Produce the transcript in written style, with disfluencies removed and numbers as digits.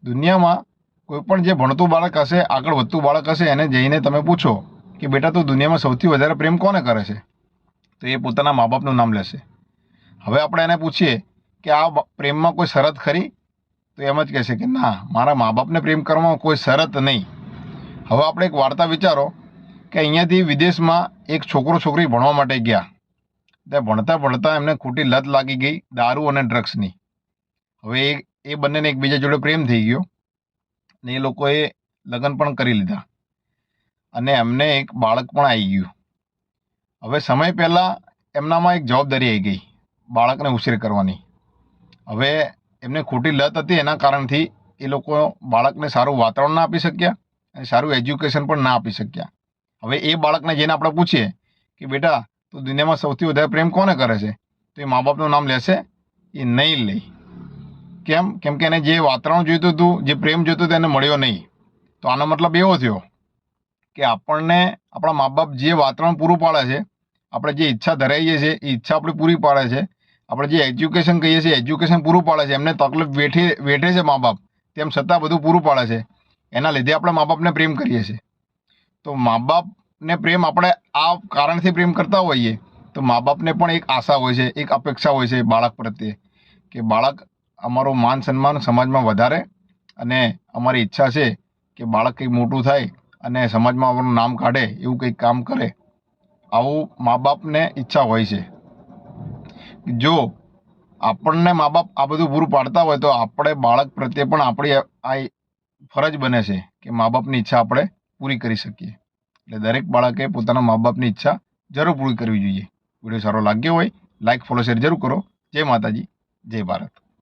દુનિયામાં કોઈ પણ જે ભણતું બાળક હશે, આગળ વધતું બાળક હશે, એને જઈને તમે પૂછો કે બેટા તું દુનિયામાં સૌથી વધારે પ્રેમ કોને કરે છે, તો એ પોતાના મા બાપનું નામ લેશે. હવે આપણે એને પૂછીએ કે આ પ્રેમમાં કોઈ શરત ખરી, તો એમ જ કહેશે કે ના, મારા મા બાપને પ્રેમ કરવામાં કોઈ શરત નહીં. હવે આપણે એક વાર્તા વિચારો કે અહીંયાથી વિદેશમાં એક છોકરો છોકરી ભણવા માટે ગયા. ત્યાં ભણતા ભણતા એમને ખોટી લત લાગી ગઈ દારૂ અને ડ્રગ્સની. હવે એ બંનેને એકબીજા જોડે પ્રેમ થઈ ગયો ને એ લોકોએ લગ્ન પણ કરી લીધા અને એમને એક બાળક પણ આવી ગયું. હવે સમય પહેલાં એમનામાં એક જવાબદારી આવી ગઈ બાળકને ઉછેર કરવાની. હવે એમને ખોટી લત હતી, એના કારણથી એ લોકો બાળકને સારું વાતાવરણ ના આપી શક્યા અને સારું એજ્યુકેશન પણ ના આપી શક્યા. હવે એ બાળકને જઈને આપણે પૂછીએ કે બેટા તું દુનિયામાં સૌથી વધારે પ્રેમ કોને કરે છે, તો એ મા બાપનું નામ લેશે? એ નહીં લે. કેમ? કેમ કે એને જે વાતાવરણ જોઈતું હતું, જે પ્રેમ જોઈતું હતું, એને મળ્યો નહીં. તો આનો મતલબ એવો થયો કે આપણને આપણા મા બાપ જે વાતાવરણ પૂરું પાડે છે, આપણે જે ઈચ્છા ધરાવીએ છીએ એ ઈચ્છા આપણી પૂરી પાડે છે, આપણે જે એજ્યુકેશન કહીએ છીએ એજ્યુકેશન પૂરું પાડે છે, એમને તકલીફ વેઠે છે મા બાપ, તેમ છતાં બધું પૂરું પાડે છે. એના લીધે આપણે મા બાપને પ્રેમ કરીએ છીએ. તો મા બાપને પ્રેમ આપણે આ કારણથી પ્રેમ કરતા હોઈએ તો મા બાપને પણ એક આશા હોય છે, એક અપેક્ષા હોય છે બાળક પ્રત્યે કે બાળક અમારું માન સન્માન સમાજમાં વધારે અને અમારી ઈચ્છા છે કે બાળક કંઈક મોટું થાય અને સમાજમાં આપણું નામ કાઢે, એવું કંઈક કામ કરે. આવું મા બાપને ઈચ્છા હોય છે. જો આપણને મા બાપ આ બધું પૂરું પાડતા હોય તો આપણે બાળક પ્રત્યે પણ આપણી આ ફરજ બને છે કે મા બાપની ઈચ્છા આપણે પૂરી કરી શકીએ. એટલે દરેક બાળકે પોતાના મા બાપની ઈચ્છા જરૂર પૂરી કરવી જોઈએ. વિડીયો સારો લાગ્યો હોય લાઈક, ફોલો, શેર જરૂર કરો. જય માતાજી, જય ભારત.